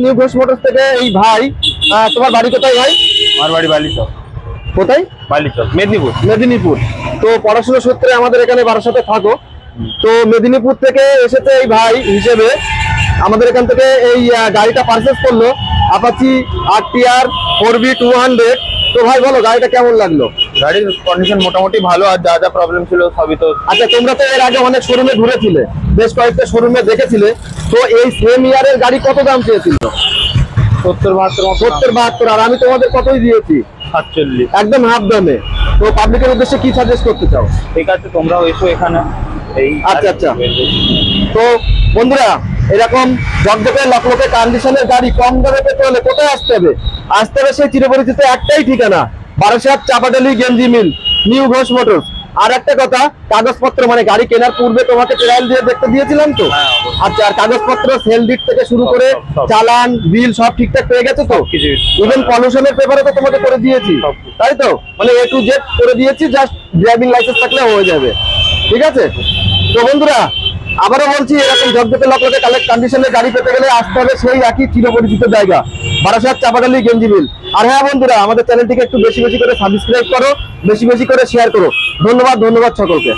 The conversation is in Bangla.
নিউ ঘোষ মোটরস থেকে এই ভাই, তোমার বাড়ি কোথায় ভাই? আমার বাড়ি বালিচক। কোথায়? বালিচক, মেদিনীপুর। মেদিনীপুর। তো পড়াশোনা সূত্রে আমাদের এখানে বারাসাতে থাকো, তো মেদিনীপুর থেকে এসেছে এই ভাই হিসেবে আমাদের এখান থেকে এই গাড়িটা পারচেজ করলো, অ্যাপাচি RTR 4B200। তো ভাই বলো গাড়িটা কেমন লাগলো? গাড়ির কন্ডিশন মোটামুটি ভালো, আর যা যা প্রবলেম ছিল সবই তো। আচ্ছা, তোমরা তো এর আগে অনেক শোরুমে ঘুরেছিলে, বেশ কয়েকটা শোরুমে দেখেছিলে, তো এই সেম ইয়ারের গাড়ি কত দাম চেয়েছিল? 70-72। আর আমি তোমাদের কতই দিয়েছি? 47। একদম হাফ দামে। তো পাবলিকের উদ্দেশ্যে কি সাজেস্ট করতে চাও? ঠিক আছে, তোমরাও এসো এখানে। এই আচ্ছা। তো বন্ধুরা, এরকম ঝকঝকে লকলকে কন্ডিশনের গাড়ি কম দামে পেতে হলে কোথায় আসতে হবে? আসতে হবে সেই চিরপরিচিত একটাই ঠিকানা, বারাসাত চাপাডালি গেঞ্জি মিল, নিউ ঘোষ মোটরস। আর একটা কথা, কাগজপত্র মানে গাড়ি কেনার পূর্বে তোমাকে ট্রায়াল দিয়ে দেখতে দিয়েছিলাম তো? আচ্ছা, আর কাগজপত্র সেল ডিড থেকে শুরু করে চালান বিল সব ঠিকঠাক পেয়ে গেছে তো? ইভেন পলিউশনের পেপারে তো তোমাকে করে দিয়েছি, তাই তো? মানে A to Z করে দিয়েছি, জাস্ট ড্রাইভিং লাইসেন্স থাকলে হয়ে যাবে। ঠিক আছে? তো বন্ধুরা, আবারও বলছি, এরকম ঝকঝকে লকলকে কালেক্ট কন্ডিশনের গাড়ি পেতে গেলে আসতে হবে সেই একই চিরপরিচিত জায়গা, বারাসাত চাপাডালি গেঞ্জি মিল। আর হ্যাঁ বন্ধুরা, আমাদের চ্যানেলটিকে একটু বেশি বেশি করে সাবস্ক্রাইব করো, বেশি বেশি করে শেয়ার করো। ধন্যবাদ সকলকে।